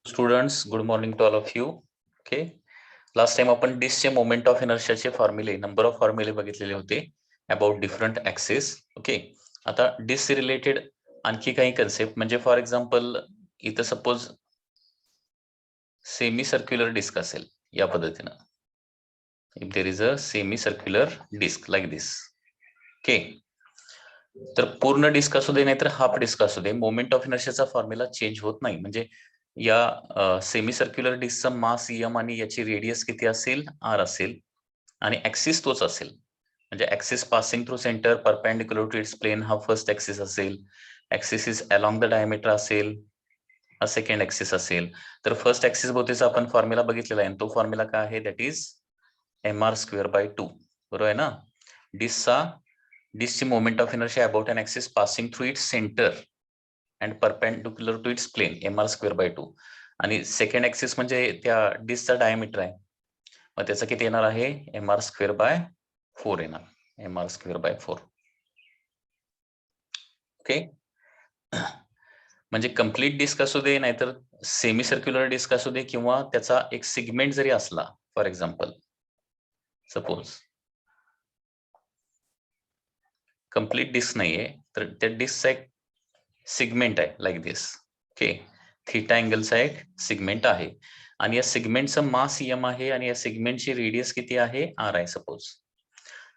Students, good morning to all of you. Okay, last time आपण डिस्कचे moment of इनर्शियाचे फॉर्म्युले नंबर ऑफ फॉर्म्युले बघितलेले होते अबाउट डिफरंट ऍक्सेस. ओके, आता डिस्क रिलेटेड आणखी काही कन्सेप्ट म्हणजे फॉर एक्झाम्पल इथं सपोज सेमी सर्क्युलर डिस्क असेल या पद्धतीनं. If there is a semi circular disc like this. Okay, तर पूर्ण डिस्क असू दे नाहीतर हाफ डिस्क असू दे, मोमेंट ऑफ इनर्शियाचा फॉर्म्युला चेंज होत नाही. म्हणजे या सेमी सर्क्युलर डिस्कचा मास एम आणि याची रेडियस किती असेल, आर असेल आणि ऍक्सिस तोच असेल. म्हणजे axis passing through centre perpendicular to its plane हा फर्स्ट ऍक्सिस असेल, axis is along the diameter असेल, हा सेकंड ऍक्सिस असेल. तर फर्स्ट ऍक्सिस भोवतीचा आपण फॉर्म्युला बघितलेला आहे, तो फॉर्म्युला काय आहे, दॅट इज mr²/2. बरोबर आहे ना. डिस्कची moment of inertia about an axis passing through its centre and perpendicular to its plane mr²/2. आणि सेकंड ऍक्सिस म्हणजे त्या डिस्कचा डायमीटर आहे, मग त्याचा किती येणार आहे, mr²/4 येणार, mr²/4. ओके, म्हणजे कंप्लीट डिस्क असू दे नाहीतर सेमी सर्क्युलर डिस्क असू दे किंवा त्याचा एक सिगमेंट जरी असला, for example suppose complete disc नाहीये तर त्या डिस्कचा एक सिगमेंट आहे लाईक दिस. ओके, थीटा अँगलचा एक सिगमेंट आहे आणि या सिगमेंटचं मास एम आहे आणि या सिगमेंटची रेडियस किती आहे, आर आहे सपोज.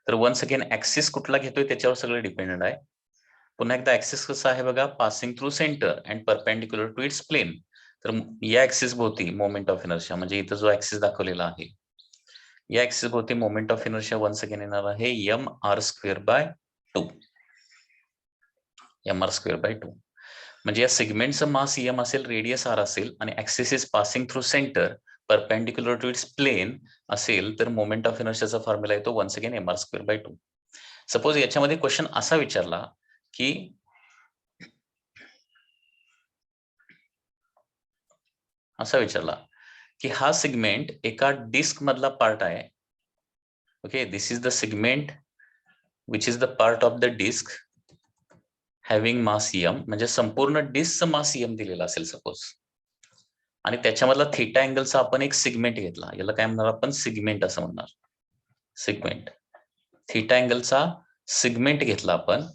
तर वन्स अगेन ऍक्सिस कुठला घेतोय त्याच्यावर सगळं डिपेंडेंट आहे. पुन्हा एकदा ऍक्सिस कसं आहे बघा, passing through centre and perpendicular to its plane. तर या ऍक्सिस भोवती मोमेंट ऑफ इनर्शिया म्हणजे इथं जो ऍक्सिस दाखवलेला आहे या ऍक्सिस भोवती moment of inertia once again येणार आहे mr²/2. mr²/2 म्हणजे या सेगमेंटचं मास एम असेल, रेडियस आर असेल आणि axis is passing through centre perpendicular to its plane असेल तर मोमेंट ऑफ इनर्शियाचा फॉर्म्युला येतो वन्स अगेन mr²/2. सपोज याच्यामध्ये क्वेश्चन असा विचारला की हा सेगमेंट एका डिस्क मधला पार्ट आहे. Okay, this is the segment which is the part of the disc having mass M, म्हणजे संपूर्ण डिस्कचं मास एम दिलेला असेल सपोज, आणि त्याच्यामधला थीटा अँगलचा आपण एक सिगमेंट घेतला, याला काय म्हणणार आपण, सिगमेंट असं म्हणणार. सिगमेंट, थीटा अँगलचा सिगमेंट घेतला आपण.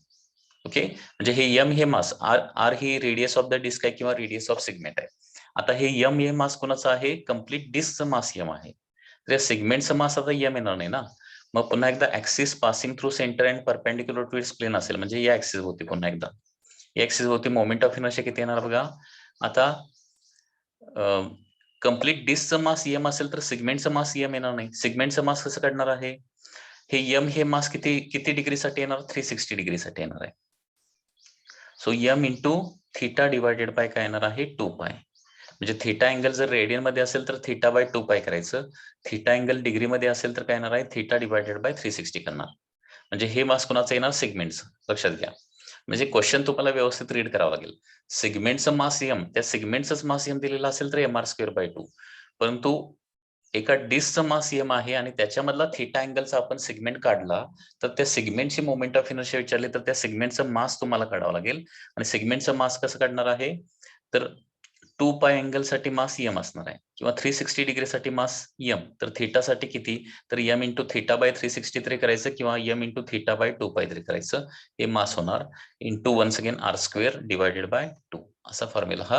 ओके, म्हणजे हे एम हे मास, आर ही रेडियस ऑफ द डिस्क आहे किंवा रेडियस ऑफ सिगमेंट आहे. आता हे एम हे मास कोणाचं आहे, कंप्लीट डिस्कचं मास एम आहे. तर या सिगमेंटचं मास आता एम येणार नाही ना. मग पुन्हा एकदा axis passing through centre and perpendicular to its plane असेल, म्हणजे या ऍक्सिस होती. पुन्हा एकदा या ऍक्सिस होती मोमेंट ऑफ इनर्शिया किती येणार बघा. आता कंप्लीट डिस्कचं मास एम असेल तर सिगमेंटचं मास एम येणार नाही. सिगमेंटचं मास कसं काढणार आहे, हे एम हे मास किती डिग्रीसाठी येणार, 360 डिग्रीसाठी येणार आहे. So M into theta divided by काय येणार आहे, 2π. म्हणजे थीटा अँगल जर रेडियन मध्ये असेल तर θ/2π करायचं, थीटा अँगल डिग्री मध्ये असेल तर काय येणार आहे, θ डिवायडेड बाय 360 करणार. म्हणजे हे मास कोणाचं येणार, सिगमेंटचं. लक्षात घ्या, म्हणजे क्वेश्चन तुम्हाला व्यवस्थित रीड करावं लागेल. सिगमेंटचं मास एम, त्या सिगमेंटचं मास एम दिलेलं असेल तर mr²/2, परंतु एका डिस्कचं मास एम आहे आणि त्याच्यामधला थीटा अँगलचा आपण सिगमेंट काढला तर त्या सिगमेंटची मोमेंट ऑफ इनर्शिया विचारली तर त्या सिगमेंटचं मास तुम्हाला काढावं लागेल. आणि सिगमेंटचं मास कसं काढणार आहे, तर 2π अँगल साठी मास एम असणार आहे किंवा 360 डिग्री साठी मास एम. तर थीटा साठी किती, तर एम इंटू θ/360 तरी करायचं किंवा एम इंटू θ/2π तरी करायचं. हे मास होणार into once again r² divided by 2, असा फॉर्म्युला हा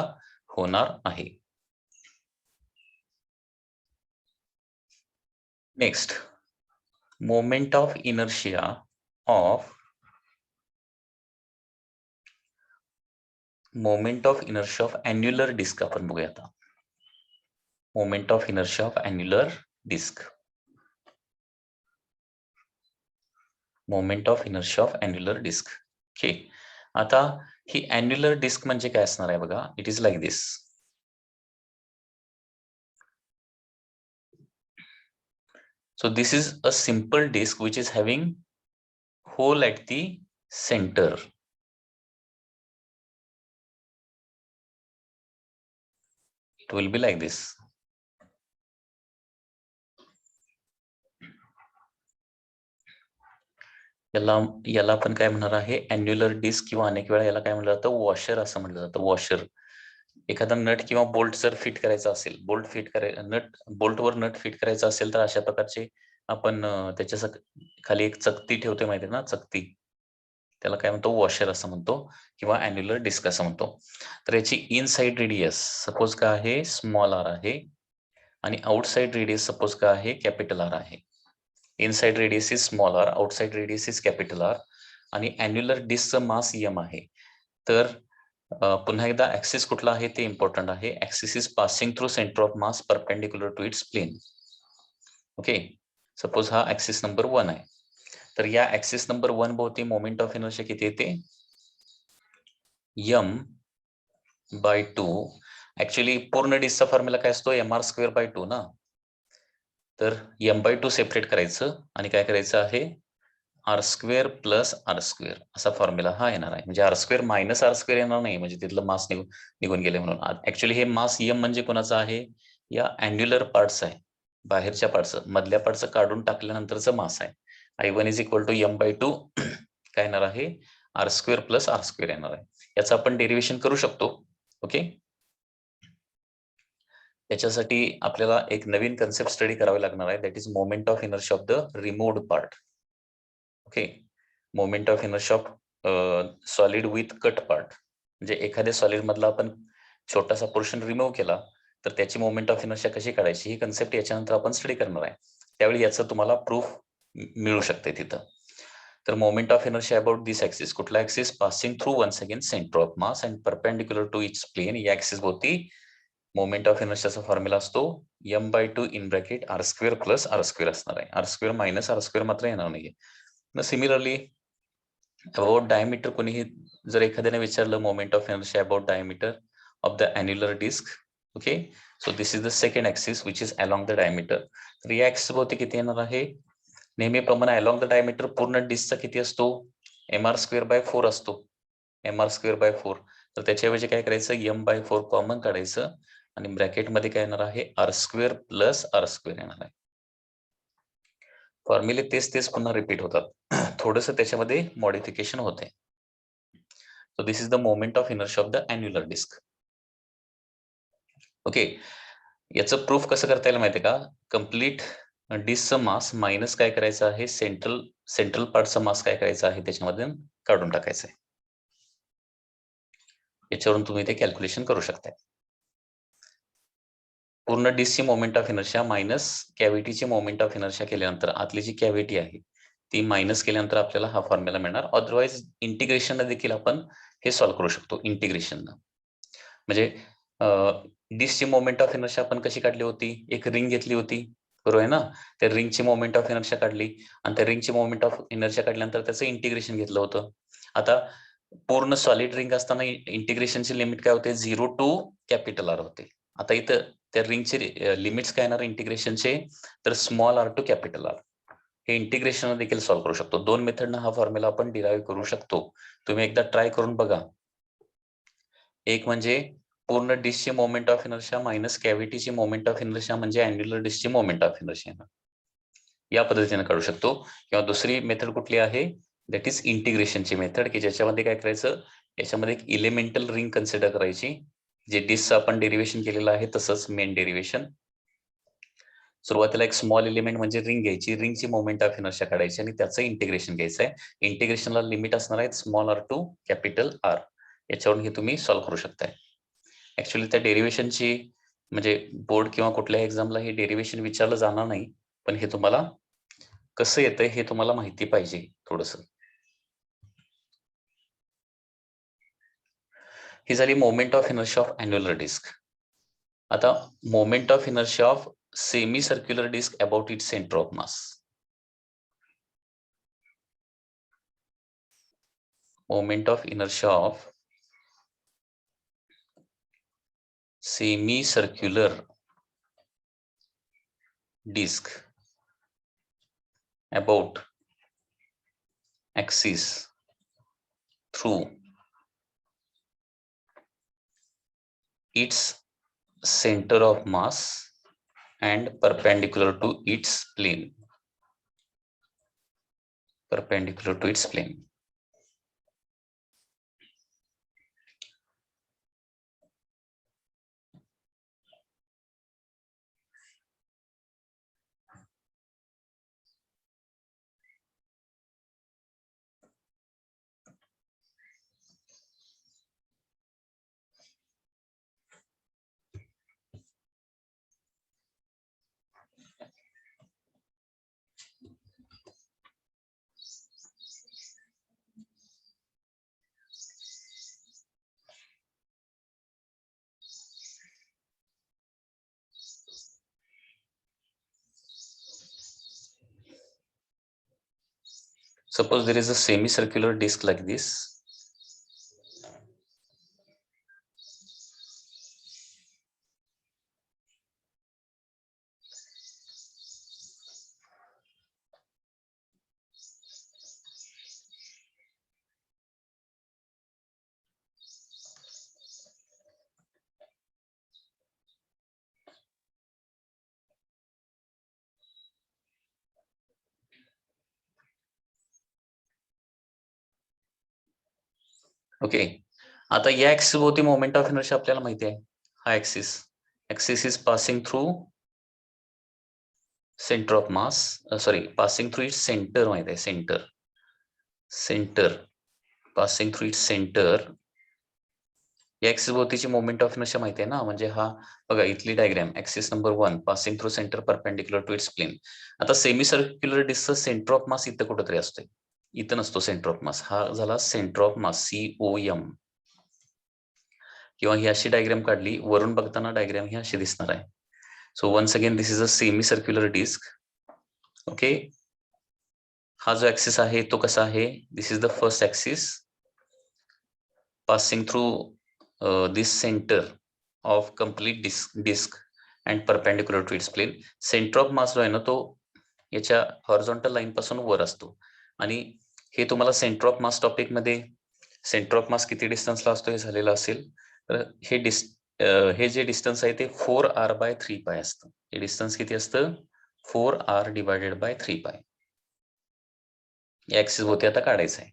होणार आहे. Next, moment of inertia of annular disc आपण बघूया आता. Moment of inertia of annular disc. Moment of inertia of annular disc. Okay, आता ही अन्युलर डिस्क म्हणजे काय असणार आहे बघा. It is like this. So this is a simple disk which is having hole at the center. It will be like this. याला आपण काय म्हणणार आहे, अन्युलर डिस्क किंवा अनेक वेळा याला काय म्हणलं जातं, वॉशर असं म्हटलं जातं. वॉशर एखादा नट किंवा बोल्ट जर फिट करायचा असेल, बोल्टवर नट फिट करायचा असेल तर अशा प्रकारचे आपण त्याच्या खाली एक चकती ठेवते माहिती आहे ना, चकती, त्याला काय म्हणतो, वॉशर असं म्हणतो किंवा अॅन्युलर डिस्क असं म्हणतो. तर याची इनसाइड रेडियस सपोज काय आहे, स्मॉल आर आहे, आणि आउटसाइड रेडियस सपोज काय आहे, कॅपिटल आर आहे. Inside radius is small R, outside radius is capital R, आणि अॅन्युलर डिस्कचं मास एम आहे. तर पुन्हा एकदा ऍक्सिस कुठला आहे ते इम्पॉर्टंट आहे. Axis is passing through centre of mass perpendicular to its plane. Okay, suppose हा ऍक्सिस नंबर 1 आहे. तर या ऍक्सिस नंबर 1 भोवती मोमेंट ऑफ इनर्शिया किती येते, m बाय 2. ऍक्च्युअली पूर्ण डिस्कचा फॉर्म्युला काय असतो, mr²/2 ना. तर m बाय 2 सेपरेट करायचं आणि काय करायचं आहे, r² प्लस r² असा फॉर्म्युला हा येणार आहे. म्हणजे r² मायनस r² येणार नाही, म्हणजे तिथलं मास निघून गेले म्हणून. ऍक्च्युली हे मास m म्हणजे कोणाचं आहे, या अॅन्युलर पार्टचं आहे, बाहेरच्या पार्टचं, मधल्या पार्टचं काढून टाकल्यानंतरचं मास आहे. I1 is equal to m by 2 काय येणार आहे, r² प्लस r² येणार आहे. याचं आपण डेरिव्हेशन करू शकतो. ओके, याच्यासाठी आपल्याला एक नवीन कन्सेप्ट स्टडी करावी लागणार आहे, that is moment of inertia of the removed part. Okay, moment of inertia of solid with cut part. म्हणजे एखाद्या सॉलिड मधला आपण छोटासा पोर्शन रिमूव्ह केला तर त्याची मोमेंट ऑफ इनर्शिया कशी काढायची, ही कन्सेप्ट याच्यानंतर आपण स्टडी करणार आहे. त्यावेळी याचं तुम्हाला प्रूफ मिळू शकते तिथं. तर moment of inertia about this axis, कुठला axis, passing through once again centre of mass and perpendicular to its plane. या ऍक्सिस भोवती मोमेंट ऑफ इनर्शियाचा फॉर्म्युला असतो m by 2 in bracket r² plus r² असणार आहे. r² मायनस r² मात्र येणार नाहीये. सिमिलरली अबाउट डायमीटर, कोणीही जर एखाद्याने विचारलं moment of inertia about diameter of the annular disc, okay, so this is the second axis which is along the diameter. तर या ऍक्सिस भोवती किती येणार आहे, नेहमीप्रमाणे अलॉंग द डायमीटर पूर्ण डिस्कचा किती असतो, mr²/4 असतो, mr²/4. तर त्याच्याऐवजी काय करायचं, m/4 कॉमन काढायचं आणि ब्रॅकेटमध्ये काय येणार आहे, r² प्लस r² येणार आहे. फॉर्म्युले तेच पुन्हा रिपीट होतात, थोडस त्याच्यामध्ये मॉडिफिकेशन होते. So this is the moment of inertia of the annular disk. Okay, याचं प्रूफ कसं करता येईल माहितीये का, कम्प्लीट डिस्कचं मास मायनस काय करायचं आहे, सेंट्रल पार्टचं मास काय करायचं आहे, त्याच्यामध्ये काढून टाकायचं आहे. याच्यावरून तुम्ही ते कॅल्क्युलेशन करू शकता. पूर्ण डिस्कची मोमेंट ऑफ इनर्शिया मायनस कॅव्हिटीची मोमेंट ऑफ इनर्शिया केल्यानंतर, आतली जी कॅव्हिटी आहे ती मायनस केल्यानंतर आपल्याला हा फॉर्म्युला मिळणार. अदरवाइज इंटिग्रेशन देखील आपण हे सॉल्व्ह करू शकतो. इंटिग्रेशन म्हणजे डिस्कची मोमेंट ऑफ इनर्शिया आपण कशी काढली होती, एक रिंग घेतली होती, बरोबर आहे ना. त्या रिंगची मोमेंट ऑफ इनर्शिया काढली आणि त्या रिंगची मोमेंट ऑफ इनर्शिया काढल्यानंतर त्याचं इंटिग्रेशन घेतलं होतं. आता पूर्ण सॉलिड रिंग असताना इंटिग्रेशनची लिमिट काय होते, 0 टू कॅपिटल आर होते. आता इथं त्या रिंगचे लिमिट्स काय येणार इंटिग्रेशनचे, तर small R to capital R. हे इंटिग्रेशन देखील सॉल्व्ह करू शकतो. 2 मेथडनं हा फॉर्म्युला आपण डिराईव्ह करू शकतो. तुम्ही एकदा ट्राय करून बघा. एक म्हणजे पूर्ण डिस्कची मोमेंट ऑफ इनर्शिया मायनस कॅव्हिटीची मोमेंट ऑफ इनर्शिया म्हणजे अँग्युलर डिस्कची मोमेंट ऑफ इनर्शिया, या पद्धतीने काढू शकतो. किंवा दुसरी मेथड कुठली आहे, दॅट इज इंटिग्रेशनची मेथड, की ज्याच्यामध्ये काय करायचं, याच्यामध्ये एक इलेमेंटल रिंग कन्सिडर करायची, जे डिस्कचं आपण डेरिव्हेशन केलेलं आहे तसंच मेन डेरिव्हेशन. सुरुवातीला एक स्मॉल एलिमेंट म्हणजे रिंग घ्यायची, रिंगची मोमेंट ऑफ इनर्शिया काढायची आणि त्याचं इंटिग्रेशन घ्यायचं आहे. इंटिग्रेशनला लिमिट असणार आहे small R to capital R. याच्यावरून हे तुम्ही सॉल्व्ह करू शकताय. ऍक्च्युअली त्या डेरिव्हेशनची म्हणजे बोर्ड किंवा कुठल्याही एक्झामला हे डेरिव्हेशन विचारलं जाणार नाही, पण हे तुम्हाला कसं येतंय हे तुम्हाला माहिती पाहिजे थोडस. ही झाली moment of inertia of annular disc. आता moment of inertia of semi circular disc about its centre of mass. Moment of inertia of semi-circular disk about axis through its center of mass and perpendicular to its plane. Perpendicular to its plane. Suppose there is a semicircular disc like this. Okay, आता या axis भोवती moment of inertia आपल्याला माहिती आहे. हा axis is passing through centre of mass, sorry passing through its centre माहिती आहे, centre passing through its centre. या ऍक्सिस भोवतीची मोमेंट ऑफ इनर्शिया माहिती आहे ना, म्हणजे हा बघा इथली diagram axis number 1 passing through centre perpendicular to its plane. आता सेमी सर्क्युलर डिस्कचा सेंटर ऑफ मास इथं कुठेतरी असतोय, इथं नसतो सेंटर ऑफ मास. हा झाला सेंटर ऑफ मास, COM. किंवा ही अशी डायग्राम काढली, वरून बघताना डायग्राम ही अशी दिसणार आहे. So once again this is a semi circular disc. Okay, हा जो ऍक्सिस आहे तो कसा आहे, this is the first axis passing through this center of complete disc and perpendicular to its plane. Centre of mass जो आहे ना तो याच्या हॉरिझॉन्टल लाईन पासून वर असतो. आणि हे तुम्हाला सेंटर ऑफ मास टॉपिक मध्ये सेंटर ऑफ मास किती डिस्टन्सला असतो हे झालेलं असेल. तर हे जे डिस्टन्स आहे ते 4r/3π असतं. हे डिस्टन्स किती असतं, 4r/3π. या ऍक्सिस भोवती आता काढायचं आहे.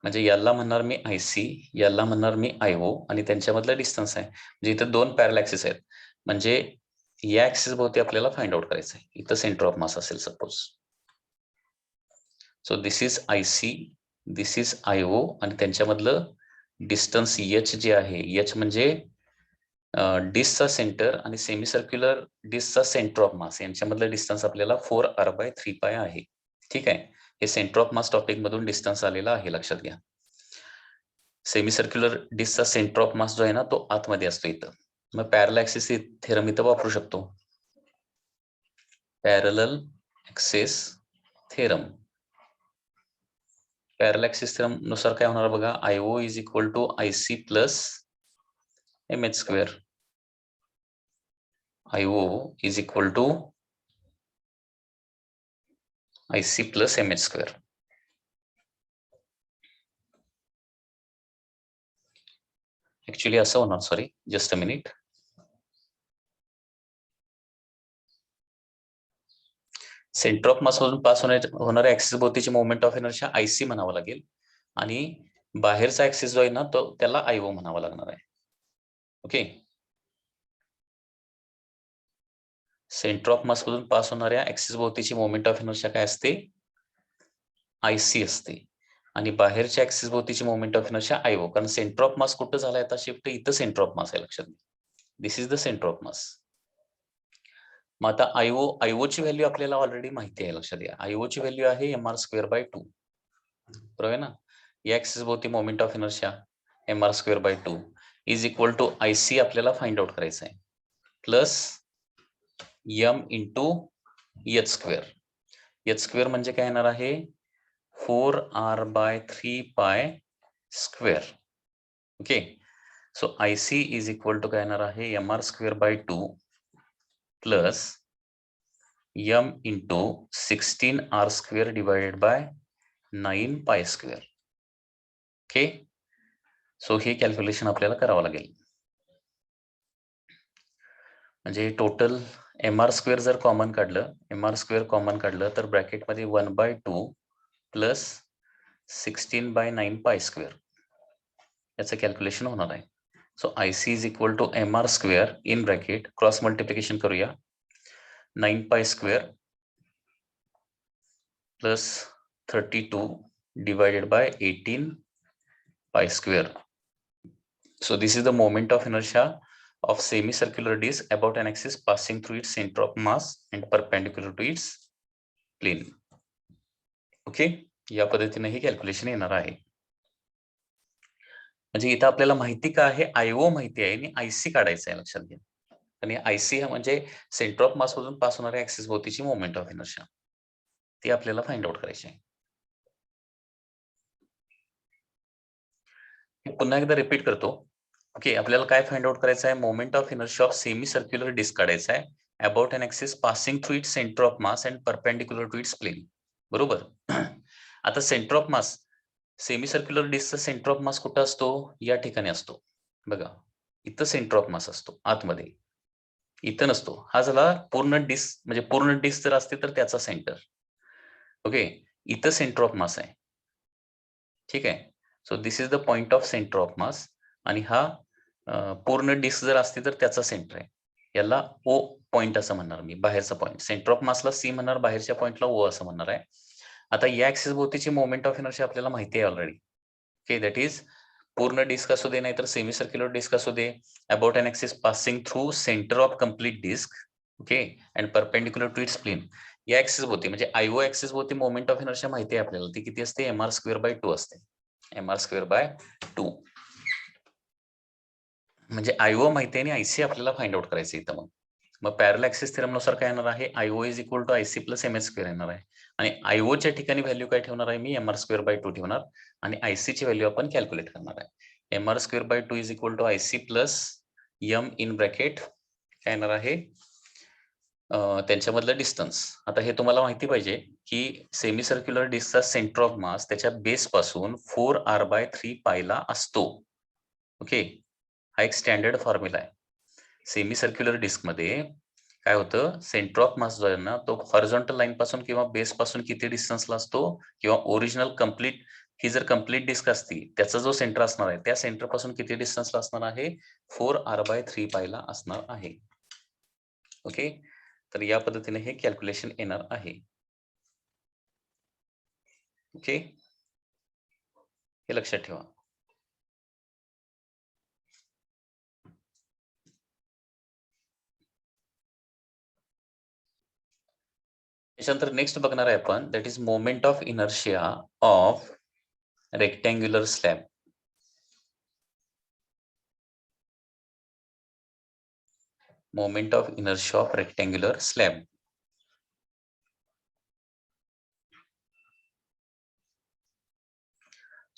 म्हणजे याला म्हणणार मी IC, याला म्हणणार मी IO, आणि त्यांच्यामधला डिस्टन्स आहे. म्हणजे इथं 2 पॅरल ऍक्सिस आहेत. म्हणजे या ऍक्सिस भोवती आपल्याला फाइंड आउट करायचं आहे. इथं सेंटर ऑफ मास असेल suppose. So this is IC, this is IO, आणि त्यांच्यामधलं डिस्टन्स H जे आहे, H म्हणजे डिस्कचा सेंटर आणि सेमी सर्क्युलर डिस्कचा सेंटर ऑफ मास यांच्यामधलं डिस्टन्स आपल्याला 4r/3π आहे. ठीक आहे, हे सेंटर ऑफ मास टॉपिक मधून डिस्टन्स आलेला आहे, लक्षात घ्या. सेमी सर्क्युलर डिस्कचा सेंटर ऑफ मास जो आहे ना तो आतमध्ये असतो इथं. मग पॅरल ऍक्सिस थेरम इथं वापरू शकतो. Parallel axis theorem. Parallel axis theorem नुसार काय होणार बघा, IO is equal to IC plus MH². IO is equal to IC plus MH². Actually असं होणार, sorry just a minute. Centre of mass मधून पास होणाऱ्या ऍक्सिस भोवतीची मोमेंट ऑफ इनर्शिया IC म्हणावं लागेल, आणि बाहेरचा ऍक्सिस जो आहे ना तो त्याला IO म्हणावा लागणार आहे. ओके, सेंटर ऑफ मास मधून पास होणाऱ्या ऍक्सिस भोवतीची मोमेंट ऑफ इनर्शिया काय असते, IC असते, आणि बाहेरच्या ऍक्सिस भोवतीची मोमेंट ऑफ इनर्शिया IO. कारण सेंटर ऑफ मास कुठं झालाय आता शिफ्ट, इथं सेंटर ऑफ मास आहे, लक्षात घ्या. This is the centre of mass. मग आता IO ची व्हॅल्यू आपल्याला ऑलरेडी माहिती आहे, लक्षात घ्या. IO ची व्हॅल्यू आहे mr²/2, बरोबर आहे ना. या ऍक्सिस भोवती moment of inertia mr²/2 is equal to IC आपल्याला फाइंड आउट करायचं आहे, plus m into h². h² म्हणजे काय येणार आहे, 4r/3π². Okay, so IC is equal to काय येणार आहे, mr²/2 plus m into 16r² divided by 9π². Okay, so हे कॅल्क्युलेशन आपल्याला करावं लागेल. म्हणजे टोटल mr² जर कॉमन काढलं, mr² कॉमन काढलं तर ब्रॅकेटमध्ये 1/2 प्लस 16/9π² याचं कॅल्क्युलेशन होणार आहे. So IC is equal to mr² in bracket cross multiplication करूया, 9π² plus 32 divided by 18π². So this is the moment of inertia of semicircular disk about an axis passing through its center of mass and perpendicular to its plane. Okay, या पद्धतीने हे calculation येणार आहे. म्हणजे इथं आपल्याला माहिती काय आहे, IO माहिती आहे आणि IC काढायचं आहे, लक्षात घ्या. आणि IC हा म्हणजे सेंटर ऑफ मास मधून पास होणाऱ्या ऍक्सिस भोवतीची मोमेंट ऑफ इनर्शिया, ती आपल्याला फाइंड आउट करायची आहे. पुन्हा एकदा रिपीट करतो. ओके, आपल्याला काय फाइंड आउट करायचं आहे? Moment of inertia of semi circular disc काढायचा आहे about an axis passing through its centre of mass and perpendicular to its plane. बरोबर. आता centre of mass, semi circular डिस्कचा सेंटर ऑफ मास कुठं असतो? या ठिकाणी असतो. बघा, इथं सेंटर ऑफ मास असतो आतमध्ये, इथं नसतो. हा झाला पूर्ण डिस्क, म्हणजे पूर्ण डिस्क जर असते तर त्याचा सेंटर. ओके, इथं सेंटर ऑफ मास आहे. ठीक आहे. So this is the point of centre of मास. आणि हा पूर्ण डिस्क जर असते तर त्याचा सेंटर आहे. याला ओ पॉइंट असं म्हणणार मी, बाहेरचा पॉइंट. सेंटर ऑफ मासला सी म्हणणार, बाहेरच्या पॉइंटला ओ असं म्हणणार आहे. आता या ऍक्सिस भोवतीची मोमेंट ऑफ इनर्शिया आपल्याला माहिती आहे ऑलरेडी. ओके, दॅट इज पूर्ण डिस्क असू दे नाहीतर सेमी सर्क्युलर डिस्क असू दे, about an axis passing through centre of complete disc. Okay, and perpendicular to its plane. या ऍक्सिस भोवती म्हणजे आयओ ऍक्सिस भोवती मोमेंट ऑफ इनर्शिया माहिती आहे आपल्याला. ती किती असते? mr²/2 असते. mr²/2. म्हणजे आयओ माहिती आहे आणि आयसी आपल्याला फाइंड आउट करायचं इथं. मग पॅरल ऍक्सिस थेरम नुसार काय येणार आहे? IO is equal to IC plus mh² येणार आहे. आणि आयओच्या ठिकाणी व्हॅल्यू काय ठेवणार आहे मी? mr²/2 ठेवणार. आणि आयसी ची व्हॅल्यू आपण कॅल्क्युलेट करणार आहे. mr²/2 is equal to IC plus m in bracket काय येणार आहे? त्यांच्यामधलं डिस्टन्स. आता हे तुम्हाला माहिती पाहिजे की सेमी सर्क्युलर डिस्कचा सेंटर ऑफ मास त्याच्या बेस पासून 4r/3 पायला असतो. ओके, हा एक स्टँडर्ड फॉर्म्युला आहे. सेमी सर्क्युलर डिस्क मध्ये काय होतं? सेंटर ऑफ मास जो आहे ना, तो हॉरिझॉन्टल लाईन पासून किंवा बेस पासून किती डिस्टन्सला असतो? किंवा ओरिजिनल कम्प्लीट, ही जर कम्प्लीट डिस्क असती, त्याचा जो सेंटर असणार आहे त्या सेंटर पासून किती डिस्टन्सला असणार आहे? 4r/3 पायला असणार आहे. ओके, तर या पद्धतीने हे कॅल्क्युलेशन येणार आहे. ओके, हे लक्षात ठेवा. त्याच्यानंतर नेक्स्ट बघणार आहे आपण, that is moment of inertia of rectangular slab. Moment of inertia of rectangular slab.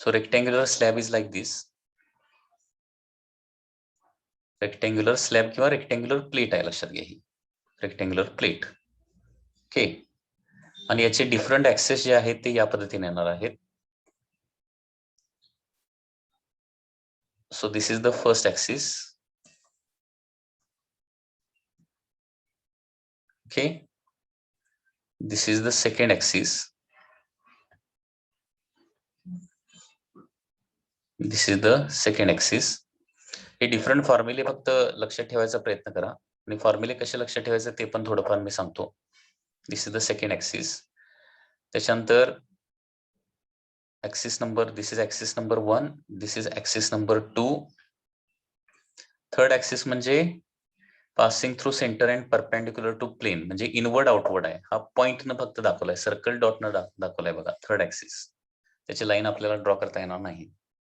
So rectangular slab is like this. Rectangular slab किंवा rectangular plate आहे, लक्षात घ्या. ही rectangular plate. ओके, आणि याचे डिफरंट ऍक्सेस जे आहेत ते या पद्धतीने येणार आहेत. So this is the first axis. Okay, this is the second axis. This is the second axis. हे डिफरंट फॉर्म्युले फक्त लक्षात ठेवायचा प्रयत्न करा, आणि फॉर्म्युले कसे लक्षात ठेवायचे ते पण थोडंफार मी सांगतो. This is the second axis. त्याच्यानंतर axis number, this is axis number 1, this is axis number 2. Third axis म्हणजे passing through centre and perpendicular to plane, म्हणजे इनवर्ड आउटवर्ड आहे. हा पॉइंट न फक्त दाखवलाय, सर्कल डॉट न दाखवलाय बघा. थर्ड ऍक्सिस, त्याची लाईन आपल्याला ड्रॉ करता येणार नाही.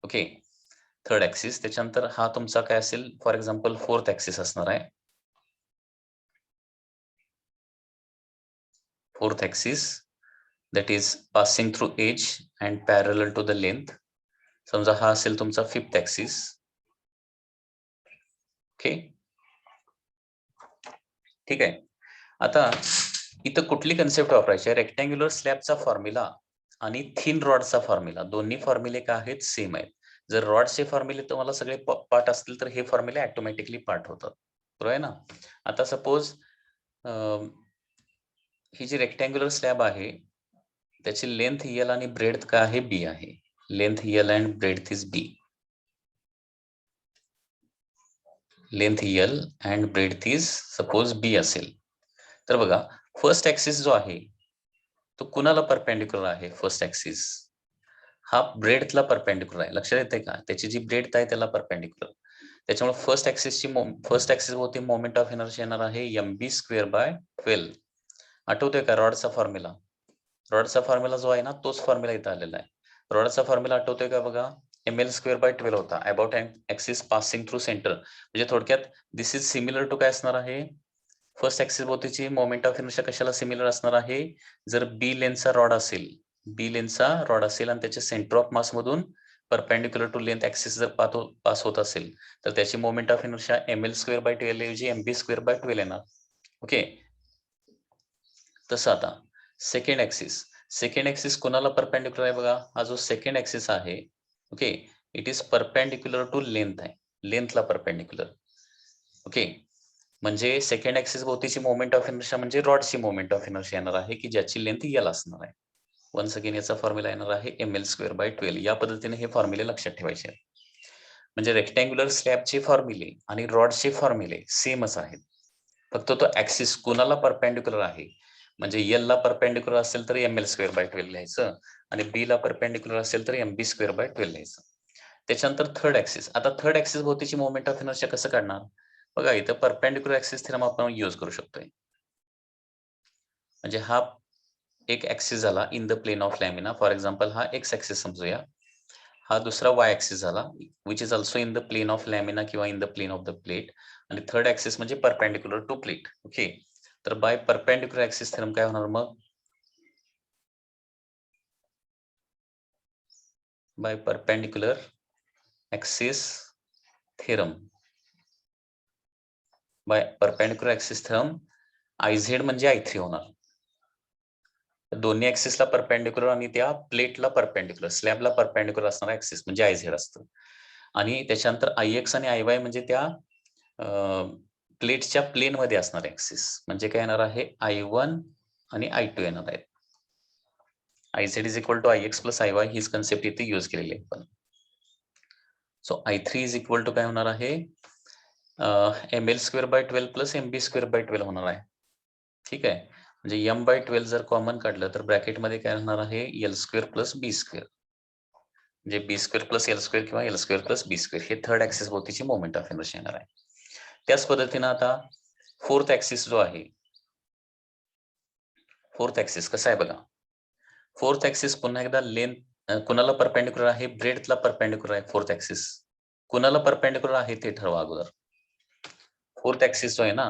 Okay, third axis. त्याच्यानंतर हा तुमचा काय असेल? फॉर एक्झाम्पल फोर्थ ऍक्सिस असणार आहे. Fourth axis that is passing through edge and parallel to the length. समजा हा असेल तुमचा फिफ्थ ऍक्सिस. ओके, ठीक आहे. आता इथं कुठली कन्सेप्ट वापरायची आहे? रेक्टँग्युलर स्लॅबचा फॉर्म्युला आणि थिन रॉडचा फॉर्म्युला, दोन्ही फॉर्म्युले काय आहेत? सेम आहेत. जर रॉडचे फॉर्म्युले तुम्हाला सगळे पार्ट असतील तर हे फॉर्म्युले ऑटोमॅटिकली पार्ट होतात. बरोबर आहे ना? आता सपोज ही जी रेक्टँग्युलर स्लॅब आहे त्याची लेंथ एल आणि ब्रेड्थ काय आहे? बी आहे. Length L and breadth is B. Length L and breadth is suppose B असेल तर बघा, फर्स्ट ऍक्सिस जो आहे तो कुणाला परपेंडिक्युलर आहे? फर्स्ट ऍक्सिस हा ब्रेड्थला परपेंडिक्युलर आहे. लक्षात येते का? त्याची जी ब्रेड्थ आहे त्याला परपेंडिक्युलर. त्याच्यामुळे फर्स्ट ऍक्सिस होती मोमेंट ऑफ इनर्शिया येणार आहे mb²/12. आठवतोय का रॉडचा फॉर्म्युला? रॉडचा फॉर्म्युला जो आहे ना तोच फॉर्म्युला इथं आलेला आहे. रॉडचा फॉर्म्युला आठवतोय का? बघा, ml²/12 होता. About an axis passing through centre. म्हणजे थोडक्यात दिस इज सिमिलर टू काय असणार आहे? फर्स्ट ऍक्सिस भोवतीची मोमेंट ऑफ इनर्शिया कशाला सिमिलर असणार आहे? जर बी लेनचा रॉड असेल, बी लेनचा रॉड असेल आणि त्याच्या सेंटर ऑफ मास मधून परपेंडिक्युलर टू लेंथ ऍक्सिस जर पास होत असेल तर त्याची मोमेंट ऑफ इनर्शिया ml² ऐवजी mb² येणार. ओके, तसं आता सेकंड ऍक्सिस कोणाला परपेंडिक्युलर आहे बघा, हा जो सेकंड ऍक्सिस आहे, okay, it is perpendicular to length आहे, लेंथला परपेंडिक्युलर. ओके, म्हणजे सेकंड ऍक्सिस भोवतीची मोमेंट ऑफ इनर्शिया म्हणजे रॉडची मोमेंट ऑफ इनर्शिया येणार आहे की ज्याची लेंथ L असणार आहे. वन्स अगेन याचा फॉर्म्युला येणार आहे ml²/12. या पद्धतीने हे फॉर्म्युले लक्षात ठेवायचे आहेत. म्हणजे रेक्टँग्युलर स्लॅबचे फॉर्म्युले आणि रॉडचे फॉर्म्युले सेमच आहेत, फक्त तो ऍक्सिस कोणाला परपेंडिक्युलर आहे, म्हणजे L ला परपेंडिक्युलर असेल तर ml²/12 लिहायचं आणि B ला परपेंडिक्युलर असेल तर mb²/12 लिहायचं. त्याच्यानंतर थर्ड ऍक्सिस. आता थर्ड ऍक्सिस भोवतीची मोमेंट ऑफ इनर्शिया कसं काढणार बघा, इथं परपेंडिक्युलर ऍक्सिस थेरम आपण यूज करू शकतोय. म्हणजे हा एक ऍक्सिस झाला in the plane of lamina. For example हा एक्स ऍक्सिस समजूया, हा दुसरा वाय ऍक्सिस झाला which is also in the plane of lamina किंवा in the plane of the plate. आणि थर्ड ऍक्सिस म्हणजे परपेंडिक्युलर टू प्लेट. ओके, तर bye perpendicular axis theorem काय होणार मग, by perpendicular axis theorem, by perpendicular axis theorem IZ म्हणजे I3 होणार. दोन्ही ऍक्सिसला परपेंडिक्युलर आणि त्या प्लेटला परपेंडिक्युलर, स्लॅबला परपेंडिक्युलर असणारा ऍक्सिस म्हणजे IZ असतं. आणि त्याच्यानंतर IX आणि IY म्हणजे त्या प्लेटच्या प्लेन मध्ये असणारे ऍक्सिस म्हणजे काय येणार आहे, I1 आणि I2 येणार आहेत. IZ is equal to IX plus IY हीच कन्सेप्ट इथे यूज केलेली आहे आपण. So I3 is equal to काय होणार आहे, ml²/12 प्लस mb²/12 होणार आहे. ठीक आहे, म्हणजे m/12 जर कॉमन काढलं तर ब्रॅकेटमध्ये काय राहणार आहे, L² प्लस B², म्हणजे B² प्लस L² किंवा L² प्लस B². हे थर्ड ऍक्सिस भोवतीची मोमेंट ऑफ इनर्शिया येणार आहे. त्याच पद्धतीनं आता फोर्थ ऍक्सिस जो आहे, फोर्थ ऍक्सिस कसा आहे बघा, फोर्थ ऍक्सिस पुन्हा एकदा लेंथ कुणाला परपेंडिक्युलर आहे, ब्रेडथला परपेंडिक्युलर आहे. फोर्थ ऍक्सिस कुणाला परपेंडिक्युलर आहे ते ठरवा अगोदर. फोर्थ ऍक्सिस जो आहे ना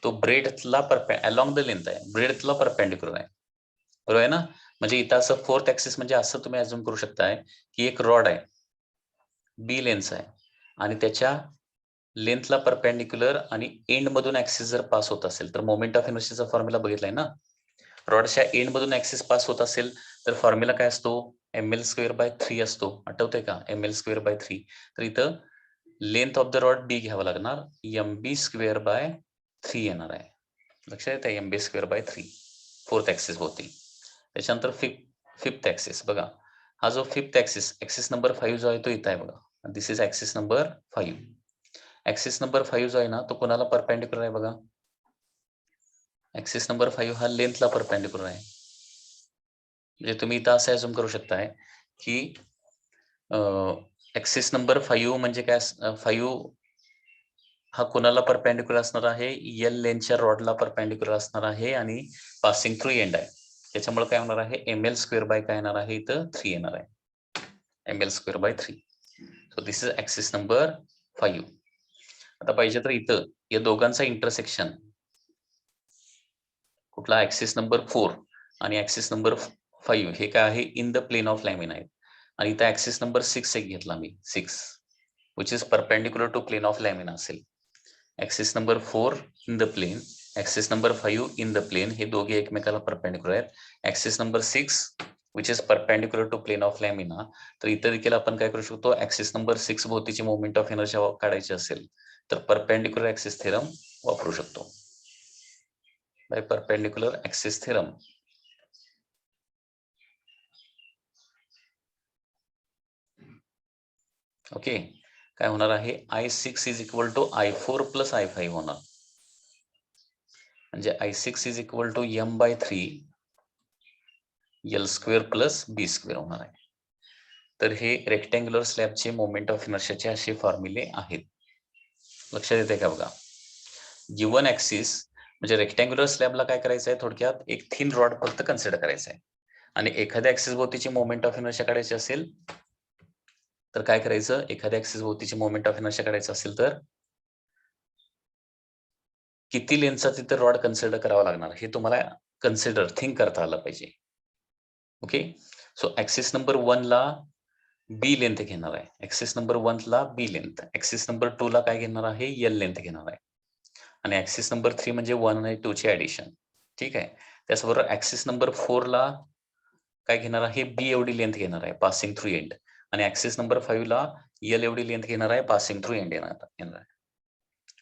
तो ब्रेडथला अलॉंग द लेंथ आहे, ब्रेडथला परपेंडिक्युलर आहे, बरोबर आहे ना. म्हणजे इथं असं फोर्थ ऍक्सिस म्हणजे असं तुम्ही अज्युम करू शकताय की एक रॉड आहे, बी लेन्थ आहे आणि त्याच्या लेंथला परपेंडिक्युलर आणि एंड मधून ऍक्सिस जर पास होत असेल तर मोमेंट ऑफ इनर्शियाचा फॉर्म्युला बघितलाय ना, रॉडच्या एंड मधून ऍक्सिस पास होत असेल तर फॉर्म्युला काय असतो, ml²/3 असतो, आठवतंय का, ml²/3. तर इथं length of the rod B घ्यावं लागणार, mb²/3 येणार आहे. लक्षात येत आहे, mb²/3 फोर्थ ऍक्सिस होती. त्याच्यानंतर फिफ्थ ऍक्सिस बघा, हा जो फिफ्थ ऍक्सिस नंबर 5 जो आहे तो इथं आहे बघा, this is axis number 5. Axis number 5 जो आहे ना तो कोणाला परपेंडिक्युलर आहे बघा, ऍक्सिस नंबर 5 हा लेंथला परपेंडिक्युलर आहे. म्हणजे तुम्ही इथं असं अज्युम करू शकताय की ऍक्सिस नंबर 5 म्हणजे काय, 5 हा कोणाला परपेंडिक्युलर असणार आहे, L लेंथच्या रॉडला परपेंडिक्युलर असणार आहे आणि पासिंग थ्रू एंड आहे. त्याच्यामुळे काय होणार आहे, ml² काय येणार आहे, इथं 3 येणार आहे, ml²/3. So this is axis number 5. आता पाहिजे तर इथं या दोघांचा इंटरसेक्शन कुठला, ऍक्सिस नंबर 4 आणि ऍक्सिस नंबर 5 हे काय आहे, in the plane of lamina आहे. आणि इथं ऍक्सिस नंबर 6 एक घेतला मी, 6 which is perpendicular to plane of lamina असेल. Axis number 4 in the plane, axis number 5 in the plane, हे दोघे एकमेकाला परपेंडिक्युलर आहेत. Axis number 6 which is perpendicular to plane of lamina. तर इथं देखील आपण काय करू शकतो, ऍक्सिस नंबर 6 भोवतीची मोमेंट ऑफ इनर्शिया काढायची असेल तर परपेंडिक्युलर ऍक्सिस थेरम वापरू शकतो, by perpendicular axis theorem. Okay, काय होणार आहे, I6 is equal to I4 plus I5 होणार. म्हणजे I6 is equal to m/3 L² plus B² होणार आहे. तर हे रेक्टँग्युलर स्लॅबचे मोमेंट ऑफ इनर्शियाचे असे फॉर्म्युले आहेत. लक्षात येते का बघा, गिवन ऍक्सिस म्हणजे रेक्टँग्युलर स्लॅबला काय करायचं आहे, थोडक्यात एक थिन रॉड फक्त कन्सिडर करायचं आहे आणि एखाद्या ऍक्सिस भोवतीची मोमेंट ऑफ इनर्शिया काढायची असेल तर काय करायचं, एखाद्या ऍक्सिस भोवतीची मोमेंट ऑफ इनर्शिया काढायचं असेल तर किती लेंथचा तिथे रॉड कन्सिडर करावा लागणार हे तुम्हाला थिंक करता आलं पाहिजे. ओके, सो ऍक्सिस नंबर 1 ला बी लेंथ घेणार आहे. ऍक्सिस नंबर 1 ला बी लेंथ, ऍक्सिस नंबर 2 ला काय घेणार आहे, एल लेंथ घेणार आहे, आणि ऍक्सिस नंबर 3 म्हणजे 1 आणि 2 चे ऍडिशन. ठीक आहे. त्याचबरोबर ऍक्सिस नंबर 4 ला काय घेणार आहे, बी एवढी लेंथ घेणार आहे पासिंग थ्रू एंड, आणि ऍक्सिस नंबर 5 ला एल एवढी लेंथ घेणार आहे पासिंग थ्रू एंड येणार आहे.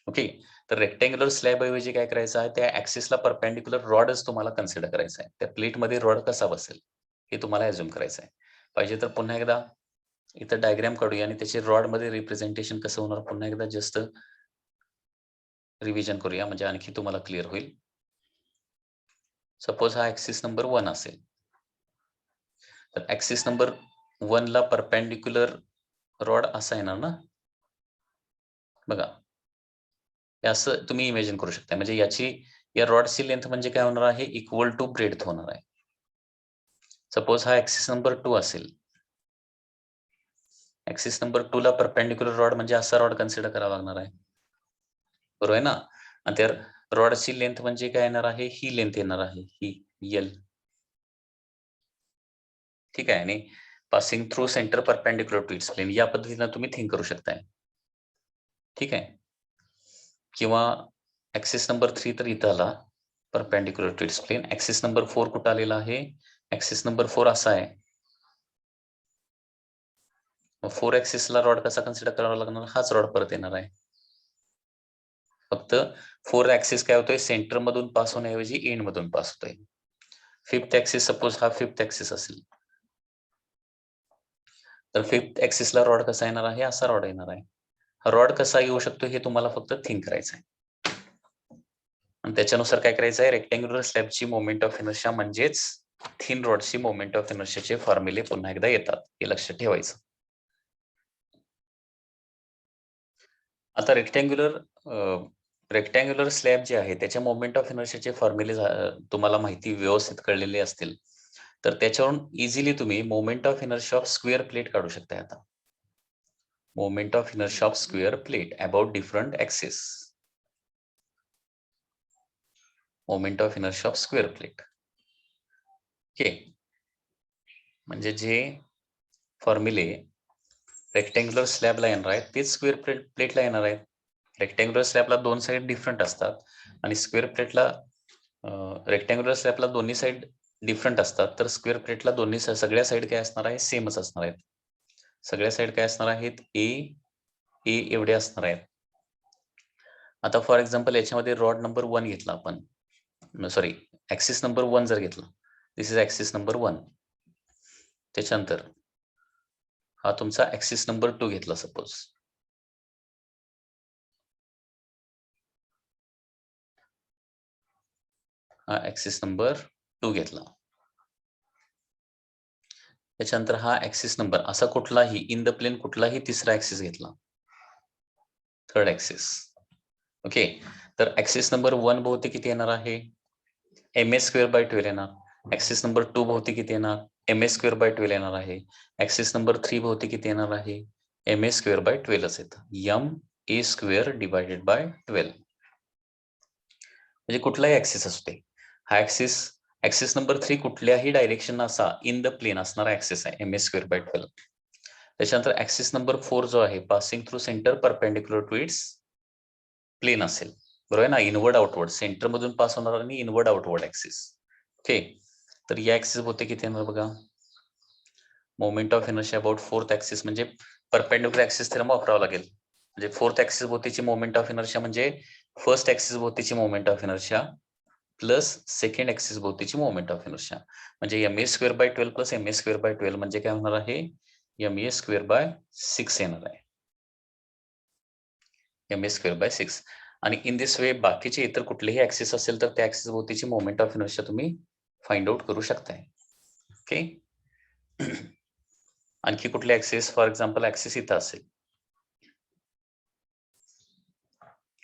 ओके. तर रेक्टँग्युलर स्लॅब ऐवजी काय करायचं आहे, त्या ऍक्सिसला परपेंडिक्युलर रॉडच तुम्हाला कन्सिडर करायचा आहे. त्या प्लेटमध्ये रॉड कसा बसेल हे तुम्हाला अज्युम करायचं आहे. पाहिजे तर पुन्हा एकदा इथं डायग्राम काढूया आणि त्याचे रॉड मध्ये रिप्रेझेंटेशन कसं होणार पुन्हा एकदा जस्ट रिव्हिजन करूया, म्हणजे आणखी तुम्हाला क्लिअर होईल. सपोज हा ऍक्सिस नंबर 1 असेल, तर ऍक्सिस नंबर 1 ला परपेंडिक्युलर रॉड असा येणार ना, बघा असं तुम्ही इमॅजिन करू शकता. म्हणजे या रॉडची लेंथ म्हणजे काय होणार आहे, इक्वल टू ब्रेडथ होणार आहे. सपोज हा ऍक्सिस नंबर 2 असेल, ऍक्सिस नंबर 2 ला परपेंडिक्युलर रॉड म्हणजे असा रॉड कन्सिडर करावा लागणार आहे, बरोबर आहे ना. आणि त्या रॉडची लेंथ म्हणजे काय येणार आहे, ही लेंथ येणार आहे, ही एल. ठीक आहे. आणि passing through centre perpendicular to its plane, या पद्धतीने तुम्ही थिंक करू शकताय. ठीक आहे. किंवा ऍक्सिस नंबर 3 तर इथं आला perpendicular to its plane. Axis number 4 कुठं आलेला आहे, ऍक्सिस नंबर 4 असा आहे. 4 ऍक्सिसला रॉड कसा कन्सिडर करावा लागणार, हाच रॉड परत येणार आहे. फक्त 4 ऍक्सिस काय होतोय, सेंटर मधून पास होण्याऐवजी एंड मधून पास होतोय. 5th ऍक्सिस, सपोज हा 5th ऍक्सिस असेल, तर 5th ऍक्सिसला रॉड कसा येणार आहे, असा रॉड येणार आहे. हा रॉड कसा येऊ शकतो हे तुम्हाला फक्त थिंक करायचं आहे. आणि त्याच्यानुसार काय करायचं आहे, रेक्टँग्युलर स्लॅबची मोमेंट ऑफ इनर्शिया म्हणजेच थिन रॉडची मोमेंट ऑफ इनर्शियाचे फॉर्म्युले पुन्हा एकदा येतात, हे लक्षात ठेवायचं. आता रेक्टँग्युलर स्लॅब जे आहे त्याच्या मोमेंट ऑफ इनर्शियाचे फॉर्म्युले तुम्हाला माहिती व्यवस्थित कळलेले असतील, तर त्याच्यावरून इझिली तुम्ही moment of inertia of square plate काढू शकता. आता moment of inertia of square plate about different axis, moment of inertia of square plate. Okay. म्हणजे जे फॉर्म्युले रेक्टँग्युलर स्लॅबला येणार आहेत तेच स्क्वेअर प्लेटला येणार आहेत. रेक्टँग्युलर स्लॅबला 2 साइड डिफरंट असतात आणि स्क्वेअर प्लेटला रेक्टँग्युलर स्लॅबला दोन्ही साइड डिफरंट असतात, तर स्क्वेअर प्लेटला दोन्ही सगळ्या साइड काय असणार आहे, सेमच असणार आहेत. सगळ्या साइड काय असणार आहेत, ए एवढे असणार आहेत. आता फॉर एक्झाम्पल याच्यामध्ये रॉड नंबर 1 घेतला आपण, सॉरी ऍक्सिस नंबर 1 जर घेतला, दिस इज ऍक्सिस नंबर 1. त्याच्यानंतर हा तुमचा ऍक्सिस नंबर 2 घेतला सपोज, हा ऍक्सिस नंबर 2 घेतला. त्याच्यानंतर हा ऍक्सिस नंबर असा कुठलाही इन द प्लेन कुठलाही तिसरा ऍक्सिस घेतला, थर्ड ऍक्सिस. ओके. तर ऍक्सिस नंबर 1 भोवती किती येणार आहे, ma²/12 येणार. ऍक्सिस नंबर 2 भोवती किती येणार, ma²/12 येणार आहे. ऍक्सिस नंबर 3 भोवती किती येणार आहे, ma²/12 येतं. ma²/12. म्हणजे कुठलाही ऍक्सिस असू दे, हा ऍक्सिस नंबर 3 कुठल्याही डायरेक्शन असा इन द प्लेन असणारा ऍक्सिस आहे, ma²/12. त्याच्यानंतर ऍक्सिस नंबर 4 जो आहे passing through centre perpendicular to its plane असेल, बरोबर आहे ना, इनवर्ड आउटवर्ड, सेंटर मधून पास होणार आणि इनवर्ड आउटवर्ड ऍक्सिस. ओके. तर या ऍक्सिस भोवती किती येणार बघा, moment of inertia about 4th axis, म्हणजे परपेंडिक्युलर ऍक्सिस थेरम वापरावा लागेल. म्हणजे 4th ऍक्सिस भोवतीची मोमेंट ऑफ इनर्शिया म्हणजे फर्स्ट ऍक्सिस भोवतीची moment of inertia plus second axis भोवतीची मोमेंट ऑफ इनर्शिया, म्हणजे ma²/12 प्लस ma²/12 म्हणजे काय होणार आहे, ma²/6 येणार आहे, ma²/6. आणि इन दिस वे बाकीचे इतर कुठलेही ऍक्सिस असेल तर त्या ऍक्सिस भोवतीची मोमेंट ऑफ इनर्शिया तुम्ही फाइंड आउट करू शकताय. ओके. आणखी कुठले ऍक्सिस, फॉर एक्झाम्पल ऍक्सिस इथं असेल,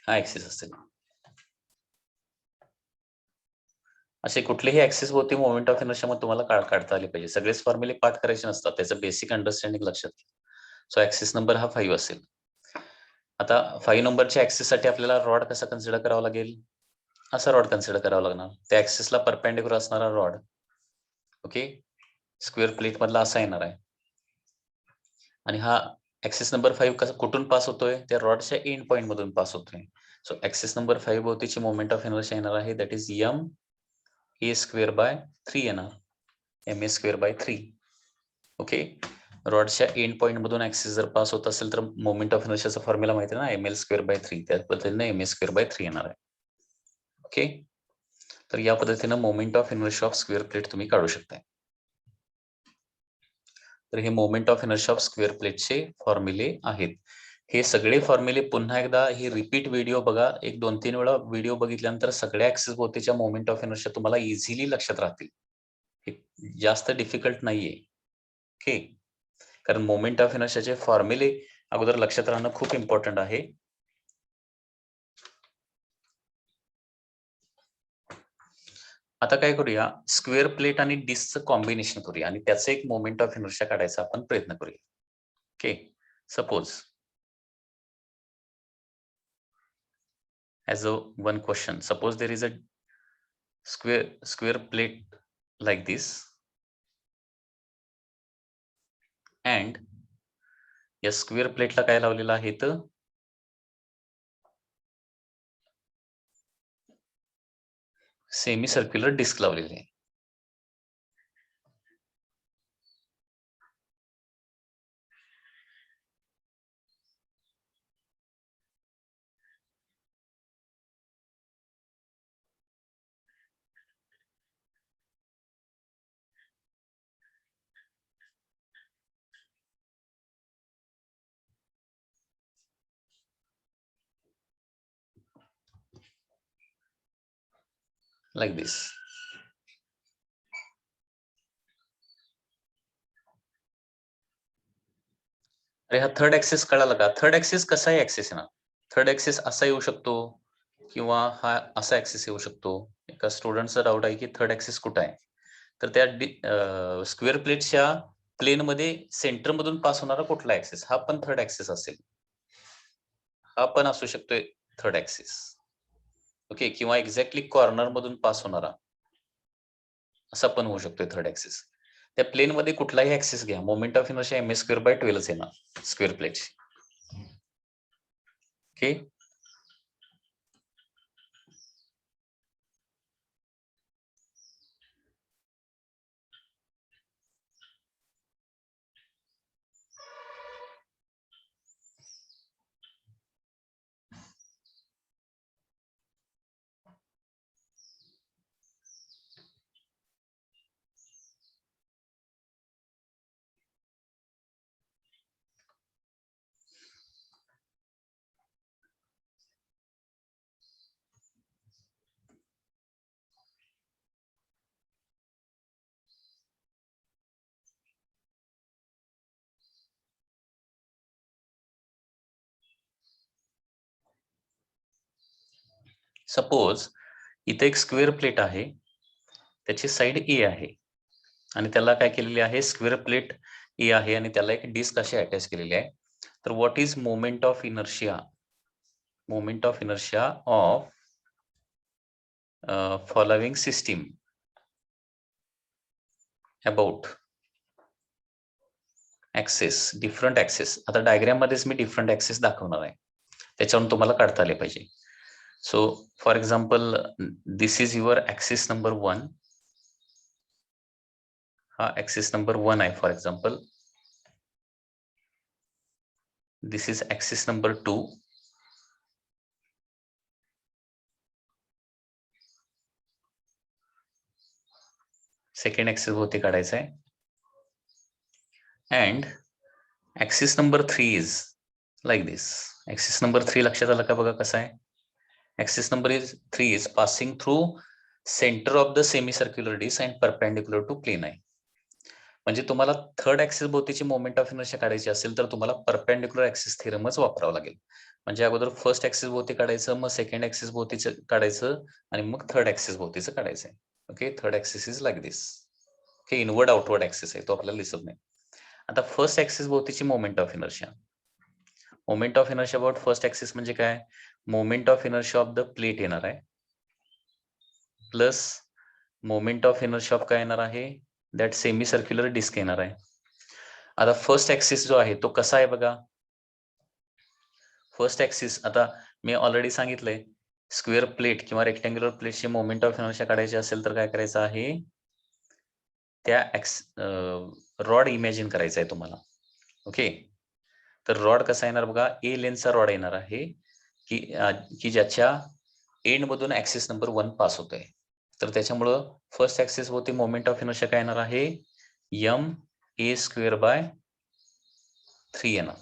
हा ऍक्सिस असेल, असे कुठलेही ऍक्सिस भोवती मोमेंट ऑफ इनर्शिया मग तुम्हाला काढता आली पाहिजे. सगळेच फॉर्म्युले पाठ करायचे नसतात, त्याचं बेसिक अंडरस्टँडिंग लक्षात घ्या. सो ऍक्सिस नंबर हा 5 असेल. आता 5 नंबरच्या ऍक्सिस साठी आपल्याला रॉड कसा कन्सिडर करावा लागेल, असा रॉड कन्सिडर करावा लागणार, त्या ऍक्सिसला परपेंडिक्युलर असणारा रॉड. ओके. स्क्वेअर प्लेट मधला असा येणार आहे. आणि हा ऍक्सिस नंबर 5 कसा कुठून पास होतोय, त्या रॉडच्या एंड पॉइंट मधून पास होतोय. सो ऍक्सिस नंबर 5 भोवतीची मोमेंट ऑफ इनर्शिया येणार आहे, that is M A square by 3 येणार, M A square by 3. Okay, रॉडच्या एंड पॉइंट मधून ऍक्सिस जर पास होत असेल तर मोमेंट ऑफ इनर्शियाचा फॉर्म्युला माहिती आहे ना, एम एल स्क्वेअर बाय 3, त्याच पद्धतीने एम ए स्क्वेअर बाय 3 येणार आहे. ओके, तर या पद्धतीने moment of inertia of square plate तुम्ही काढू शकता. तर हे moment of inertia of square प्लेटचे फॉर्म्युले आहेत. हे सगळे फॉर्म्युले पुन्हा एकदा ही रिपीट व्हिडिओ बघा, एक 2-3 वेळा व्हिडिओ बघितल्यानंतर सगळ्या ऍक्सिस भोवतीच्या मोमेंट ऑफ इनर्शिया तुम्हाला इझिली लक्षात राहतील. हे जास्त डिफिकल्ट नाहीये. ओके, कारण मोमेंट ऑफ इनर्शियाचे फॉर्म्युले अगोदर लक्षात राहणं खूप इम्पॉर्टंट आहे. आता काय करूया, स्क्वेअर प्लेट आणि डिस्कचं कॉम्बिनेशन करूया आणि त्याचं एक मोमेंट ऑफ इनर्शिया काढायचा आपण प्रयत्न करूया. Okay, suppose as a one question, suppose there is a square plate like this and या स्क्वेअर प्लेटला काय लावलेलं आहे तर सेमी सर्क्युलर डिस्क लावलेली आहे. like this. अरे हा थर्ड ऍक्सिस कळाला का? थर्ड ऍक्सिस कसाही ऍक्सिस आहे ना, थर्ड ऍक्सिस असा येऊ शकतो किंवा हा असा ऍक्सिस येऊ शकतो. एका स्टुडंटचा डाऊट आहे की थर्ड ऍक्सिस कुठं आहे, तर त्या स्क्वेअर प्लेटच्या प्लेन मध्ये सेंटर मधून पास होणारा कुठला ऍक्सिस, हा पण थर्ड ऍक्सिस असेल, हा पण असू शकतोय थर्ड ऍक्सिस. ओके, किंवा एक्झॅक्टली कॉर्नर मधून पास होणारा असा पण होऊ शकतोय थर्ड ऍक्सिस. त्या प्लेन मध्ये कुठलाही ऍक्सिस घ्या, moment of inertia M A square by 12 येणार स्क्वेअर प्लेटची. ओके, सपोज इथे एक स्क्वेअर प्लेट आहे, त्याची साइड ए आहे आणि त्याला काय केलेली आहे, स्क्वेअर प्लेट ए आहे आणि त्याला एक डिस्क अशी अटॅच केलेली आहे. तर what is moment of inertia, moment of inertia of following system about axes, different axes. आता डायग्राम मध्येच मी डिफरंट ऍक्सेस दाखवणार आहे, त्याच्यावरून तुम्हाला काढता आले पाहिजे. So for example this is your axis number 1, हा ऍक्सिस नंबर 1 आहे. For example this is axis number 2, second axis भोवती काढायचा आहे. And axis number 3 is like this. Axis number 3 लक्षात आलं का बघा कसं आहे. Axis number 3 is passing through centre of the semi circular disc and perpendicular to plane आहे. म्हणजे तुम्हाला थर्ड ऍक्सिस भोवतीची मोमेंट ऑफ इनर्शिया काढायची असेल तर तुम्हाला परपेंडिक्युलर ऍक्सिस थेरमच वापरावं लागेल. म्हणजे अगोदर फर्स्ट ऍक्सिस भोवती काढायचं, मग सेकंड ऍक्सिस भोवतीचं काढायचं आणि मग थर्ड ऍक्सिस भोवतीचं काढायचं. Okay, third axis is like this. Okay, inward outward axis आहे, तो आपल्याला दिसत नाही. आता फर्स्ट ऍक्सिस भोवतीची moment of inertia, moment of inertia about first axis म्हणजे काय, moment of inertia of the plate येणार आहे plus moment of inertia of काय येणार आहे, दॅट सेमी सर्क्युलर डिस्क येणार आहे. आता फर्स्ट ऍक्सिस जो आहे तो कसा आहे बघा. फर्स्ट ऍक्सिस आता मी ऑलरेडी सांगितलंय, स्क्वेअर प्लेट किंवा रेक्टँग्युलर प्लेटची मोमेंट ऑफ इनर्शिया काढायची असेल तर काय करायचं आहे, त्या रॉड इमॅजिन करायचा आहे तुम्हाला. ओके, तर रॉड कसा येणार बघा, ए लेनचा रॉड येणार आहे की ज्याच्या एंड मधून ऍक्सिस नंबर 1 पास होतोय. तर त्याच्यामुळं फर्स्ट ऍक्सिस होती मोमेंट ऑफ इनर्शिया काय येणार आहे, एम ए स्क्वेअर बाय 3 येणार.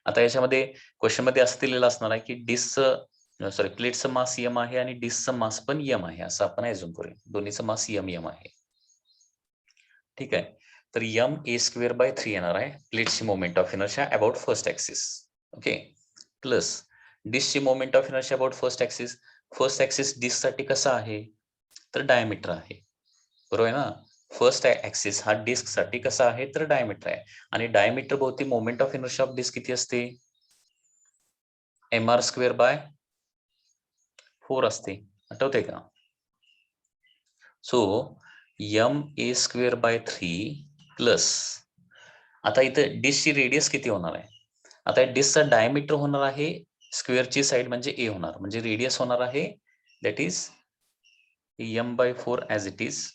आता याच्यामध्ये क्वेश्चन मध्ये असं दिलेलं असणार आहे की डिस्कचं प्लेटचं मास यम आहे आणि डिस्कचं मास पण यम आहे, असं आपण ऍझ्युम करूया. दोन्हीचं मास यम आहे. ठीक आहे, तर यम ए स्क्वेअर बाय 3 येणार आहे प्लेटची moment of inertia about first axis. Okay, plus डिस्कची moment of inertia about first axis. First axis disc साठी कसा आहे, तर डायमीटर आहे. बरोबर आहे ना. फर्स्ट ऍक्सिस हा डिस्क साठी कसा आहे, तर डायमीटर आहे. आणि डायमीटर भोवती moment of inertia of disc किती असते, एम आर स्क्वेअर बाय 4 असते. आठवते का. So M A square by 3 plus, आता इथं डिस्कची रेडियस किती होणार आहे, आता डिस्कचा डायमीटर होणार आहे स्क्वेअरची साइड म्हणजे ए होणार, म्हणजे रेडियस होणार आहे that is M by 4 as it is.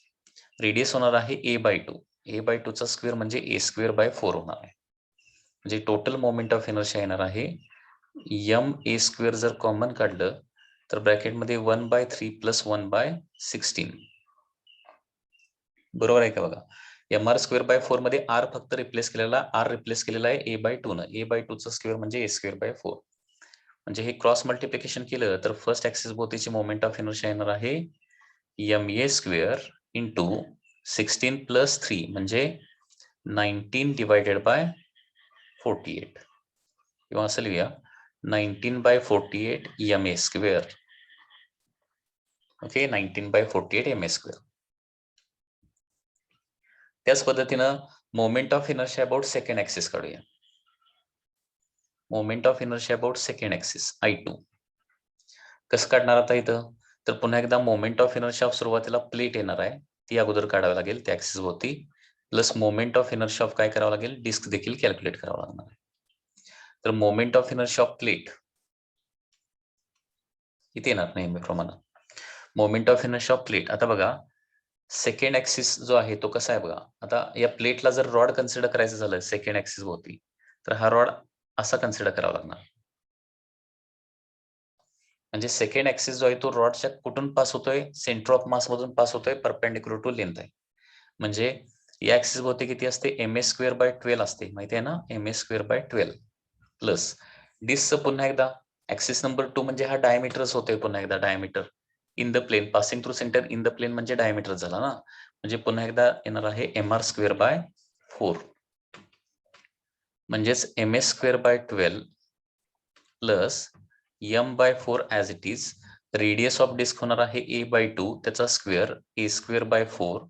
Radius होणार आहे ए बाय 2. ए बाय 2 चा स्क्वेअर म्हणजे ए स्क्वेअर बाय 4 होणार आहे. म्हणजे टोटल मोमेंट ऑफ इनर्शिया येणार आहे एम ए स्क्वेअर जर कॉमन काढलं तर ब्रॅकेटमध्ये 1/3 प्लस 1/16. बरोबर आहे का बघा. एम आर स्क्वेअर बाय 4 मध्ये आर फक्त रिप्लेस केलेला, आर रिप्लेस केलेला आहे ए बाय 2 न. ए बाय 2 चा स्क्वेअर म्हणजे ए स्क्वेअर बाय 4. म्हणजे हे क्रॉस मल्टिप्लिकेशन केलं तर फर्स्ट ऍक्सिस भोवतीची मोमेंट ऑफ इनर्शिया येणार आहे M A square into 16 plus 3 म्हणजे 19 डिवायडेड बाय 48, किंवा असं लिहूया 19/48 M A square. Okay, 19/48 M A square. त्याच पद्धतीनं moment of inertia about second axis काढूया. Moment of inertia about second axis I2 कसं काढणार आता इथं, तर पुन्हा एकदा मोमेंट ऑफ इनर्शिया ऑफ सुरुवातीला प्लेट येणार आहे, ती अगोदर काढावी लागेल त्या ऍक्सिस भोवती, plus moment of inertia of काय करावं लागेल, डिस्क देखील कॅल्क्युलेट करावं लागणार आहे. तर moment of inertia of plate किती येणार नेहमीप्रमाणे, moment of inertia of plate. आता बघा सेकंड ऍक्सिस जो आहे तो कसा आहे बघा, आता या प्लेटला जर रॉड कन्सिडर करायचं झालं सेकंड ऍक्सिस भोवती, तर हा रॉड असा कन्सिडर करावा लागणार. म्हणजे सेकंड ऍक्सिस जो आहे तो रॉडच्या कुठून पास होतोय, सेंटर ऑफ मास मधून पास होतोय, परपेंडिक्युलर टू लेंथ आहे. म्हणजे या ऍक्सिस भोवती किती असते, एम ए स्क्वेअर बाय 12 असते, माहिती आहे ना, M A square by 12 plus डिस्कचं पुन्हा एकदा ऍक्सिस नंबर 2 म्हणजे हा डायमीटरच होतोय, पुन्हा एकदा diameter in the plane, passing through centre in the plane म्हणजे डायमीटर झाला ना, म्हणजे पुन्हा एकदा येणार आहे एम आर स्क्वेअर बाय 4 म्हणजेच M A square by 12 plus M by 4 as it is. Radius of disc होणार आहे ए बाय 2 त्याचा square A square by 4.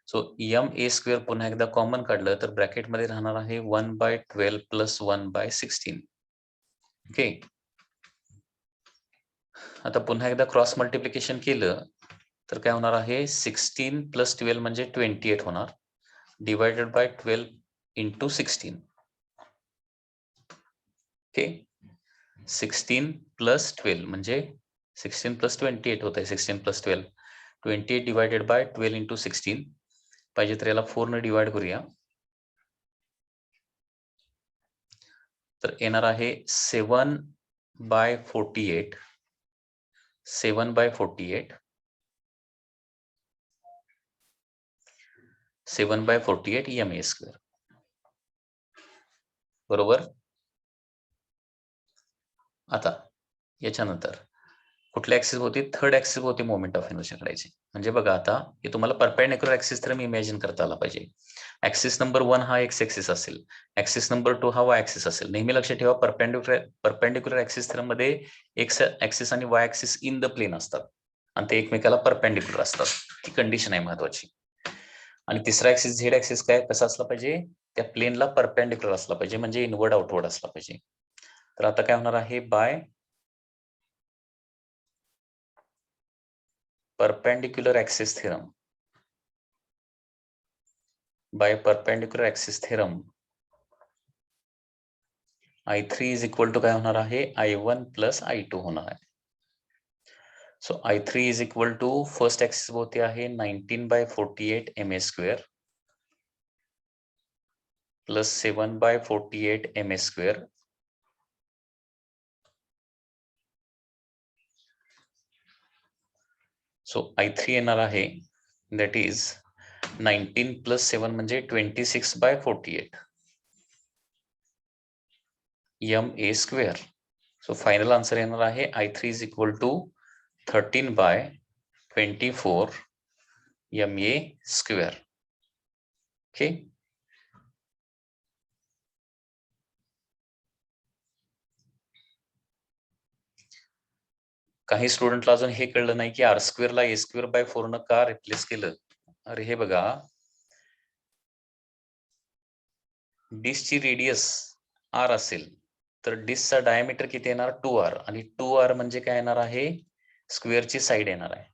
So M A square पुन्हा एकदा कॉमन काढलं तर ब्रॅकेटमध्ये राहणार आहे 1/12 प्लस 1/16. ओके, आता पुन्हा एकदा क्रॉस मल्टिप्लिकेशन केलं तर काय होणार आहे, 16 प्लस 12 म्हणजे 28 होणार, divided by 12 into 16. Okay, 16 plus 12 म्हणजे 16 प्लस 28 होत आहे, 16 प्लस 12 28 डिवायडेड बाय 12 इंटू 16. पाहिजे तर याला 4 ने डिवाइड करूया, तर येणार आहे 7/48 7/48 7/48 एम ए स्क्वेअर. बरोबर. आता याच्यानंतर कुठल्या ऍक्सिस होती, थर्ड ऍक्सिस होती मोमेंट ऑफ इनर्शिया काढायची. म्हणजे बघा आता हे तुम्हाला परपेंडिक्युलर ऍक्सिस तर मी इमॅजिन करता आला पाहिजे. ऍक्सिस नंबर 1 हा एक्स ऍक्सिस असेल, ऍक्सिस नंबर 2 हा वाय ऍक्सिस असेल. नेहमी लक्षात ठेवा परपेंडिक्युलर ऍक्सिस मध्ये एक्स ऍक्सिस आणि Y axis in the plane असतात आणि ते एकमेकाला परपेंडिक्युलर असतात, ही कंडिशन आहे महत्वाची. आणि तिसरा ऍक्सिस झेड ऍक्सिस काय कसा असला पाहिजे, त्या प्लेनला परपेंडिक्युलर असला पाहिजे, म्हणजे इनवर्ड आउटवर्ड असला पाहिजे. तर आता काय होणार आहे, by perpendicular axis theorem. By perpendicular axis theorem I3 is equal to काय होणार आहे I1 प्लस I2 होणार आहे. So I3 is equal to first axis भोवती आहे 19/48 ma² plus 7/48 ma². So I3 येणार आहे दॅट इज 19 प्लस 7 म्हणजे 26/48 ma². सो फायनल आन्सर येणार आहे I3 is equal to 13/24 ma². Okay. काही स्टुडंटला अजून हे कळलं नाही की r² ला a²/4 न का रिप्लेस केलं. अरे हे बघा, डिस्कची रेडियस r असेल तर डिस्कचा डायमीटर किती येणार 2r आणि 2r म्हणजे काय येणार आहे स्क्वेअरची साइड येणार आहे.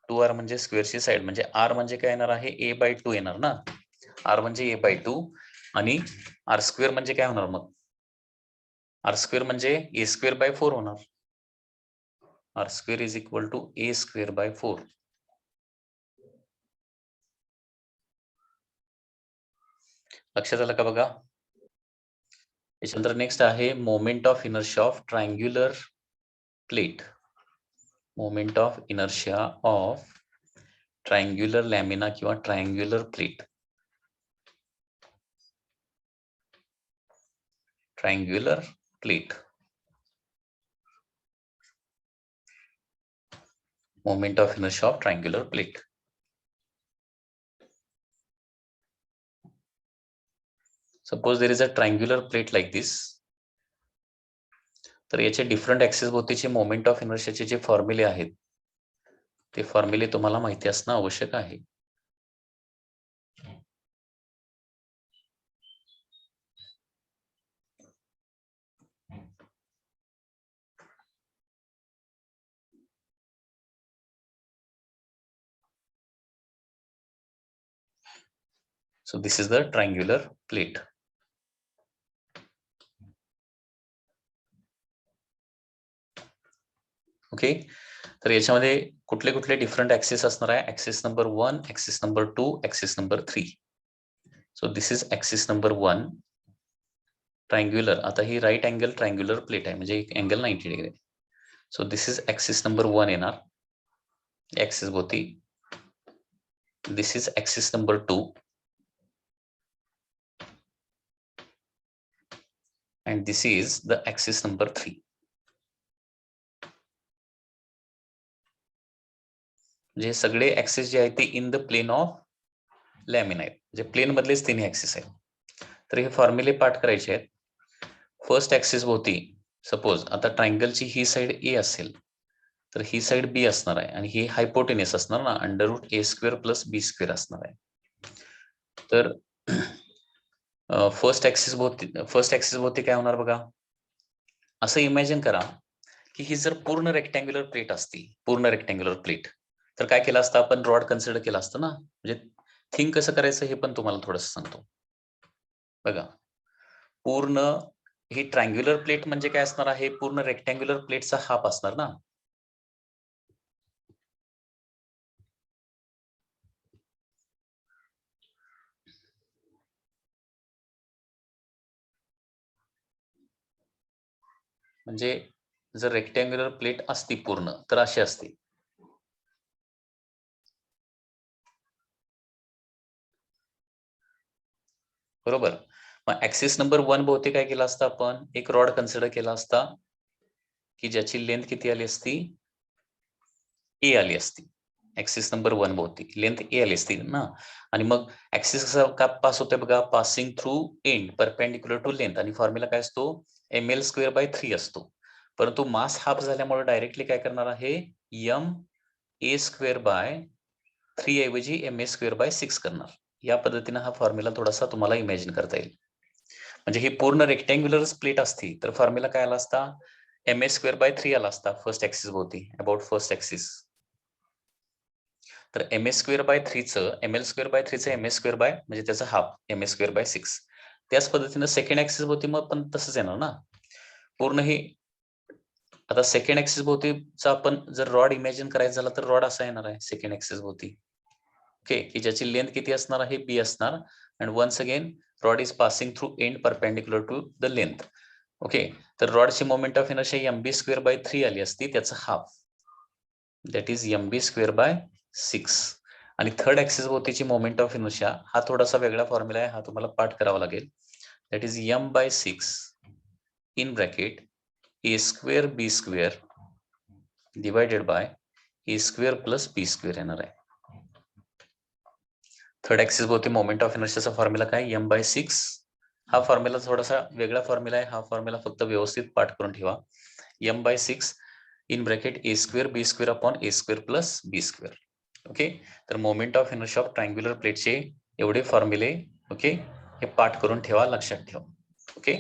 2r म्हणजे स्क्वेअरची साइड म्हणजे r म्हणजे काय येणार आहे a/2 येणार ना. r म्हणजे a/2 आणि r² म्हणजे काय होणार मग r² म्हणजे a²/4 होणार. r² is equal to a²/4. लक्षात आलं का बघा. याच्यानंतर नेक्स्ट आहे moment of inertia of triangular plate. Moment of inertia of triangular lamina किंवा triangular plate. Triangular plate. Moment of inertia of triangular plate. Suppose there is a triangular plate like this. तर याचे different axis भोवतीचे moment of इनर्शियाचे जे फॉर्म्युले आहेत ते फॉर्म्युले तुम्हाला माहिती असणं आवश्यक आहे. So this is the triangular plate. Okay. तर याच्यामध्ये कुठले कुठले डिफरंट ऍक्सिस असणार आहे axis number 1, axis number 2, axis number 3. So this is axis number 1 triangular. आता ही राईट अँगल ट्रायंग्युलर प्लेट आहे म्हणजे एक angle 90 degree. So this is axis number 1 येणार ऍक्सिस भोवती. This is axis number 2 and this is the axis number 3. जे सगळे axis जे आहेत ते in the plane of lamina आहेत. जे प्लेन मधलेच तिन्ही ऍक्सिस आहेत. तर हे फॉर्म्युले पाठ करायचे आहेत. फर्स्ट ऍक्सिस भोवती सपोज आता ट्रायंगलची ही साइड ए असेल तर ही साइड बी असणार आहे आणि ही हायपोटेनियस असणार ना √a² + b² असणार आहे. तर फर्स्ट ऍक्सिस भोवती काय होणार बघा. असं इमॅजिन करा की ही जर पूर्ण रेक्टँग्युलर प्लेट असती पूर्ण रेक्टँग्युलर प्लेट तर काय केलं असतं आपण रॉड कन्सिडर केलं असतं ना. म्हणजे थिंक कसं करायचं हे पण तुम्हाला थोडंसं सांगतो बघा. पूर्ण ही ट्रायंग्युलर प्लेट म्हणजे काय असणार आहे पूर्ण रेक्टँग्युलर प्लेटचा हाफ असणार ना. म्हणजे जर रेक्टँग्युलर प्लेट असती पूर्ण तर अशी असते. बरोबर. मग ऍक्सिस नंबर 1 भोवती काय केलं असतं आपण एक रॉड कन्सिडर केला असता की ज्याची लेंथ किती आली असती ए आली असती. ऍक्सिस नंबर 1 भोवती लेंथ ए आली असती ना. आणि मग ऍक्सिस कसा का पास होतोय बघा passing through end perpendicular to length आणि फॉर्म्युला काय असतो ml²/3 असतो. परंतु मास हाफ झाल्यामुळे डायरेक्टली काय करणार आहे ma²/3 ऐवजी ma²/6 करणार. या पद्धतीने हा फॉर्म्युला थोडासा तुम्हाला इमॅजिन करता येईल. म्हणजे ही पूर्ण रेक्टँग्युलर प्लेट असती तर फॉर्म्युला काय आला असता ma²/3 आला असता फर्स्ट ऍक्सिस भोवती अबाउट फर्स्ट ऍक्सिस. तर एम ए स्क्वेअर बाय 3चं एम एल स्क्वेअर बाय 3चं एम ए स्क्वेअर बाय म्हणजे त्याचं half M A square by 6. त्याच पद्धतीनं सेकंड ऍक्सिस भोवती मग पण तसंच येणार ना. पूर्ण हे आता सेकंड ऍक्सिस भोवतीचा आपण जर रॉड इमॅजिन करायचं झालं तर रॉड असा येणार आहे सेकंड ऍक्सिस भोवती. ओके, की ज्याची लेंथ किती असणार आहे बी असणार. And once again rod is passing through end perpendicular to the length. Okay, तर रॉडची moment of inertia M B square by 3 आली असती, त्याचं half that is M B square by 6. आणि थर्ड ऍक्सिस भोवतीची मोमेंट ऑफ इनर्शिया हा थोडासा वेगळा फॉर्म्युला आहे, हा तुम्हाला पाठ करावा लागेल. That is M by 6 in bracket A square B square divided by A square plus B square येणार आहे. थर्ड ऍक्सिस भोवती मोमेंट ऑफ इनर्शियाचा फॉर्म्युला काय एम बाय 6. हा फॉर्म्युला थोडासा वेगळा फॉर्म्युला आहे, हा फॉर्म्युला फक्त व्यवस्थित पाठ करून ठेवा. M by 6 in bracket A square B square upon A square plus B square. Okay, तर moment of inertia of triangular प्लेटचे एवढे फॉर्म्युले ओके हे पाठ करून ठेवा, लक्षात ठेवा. ओके.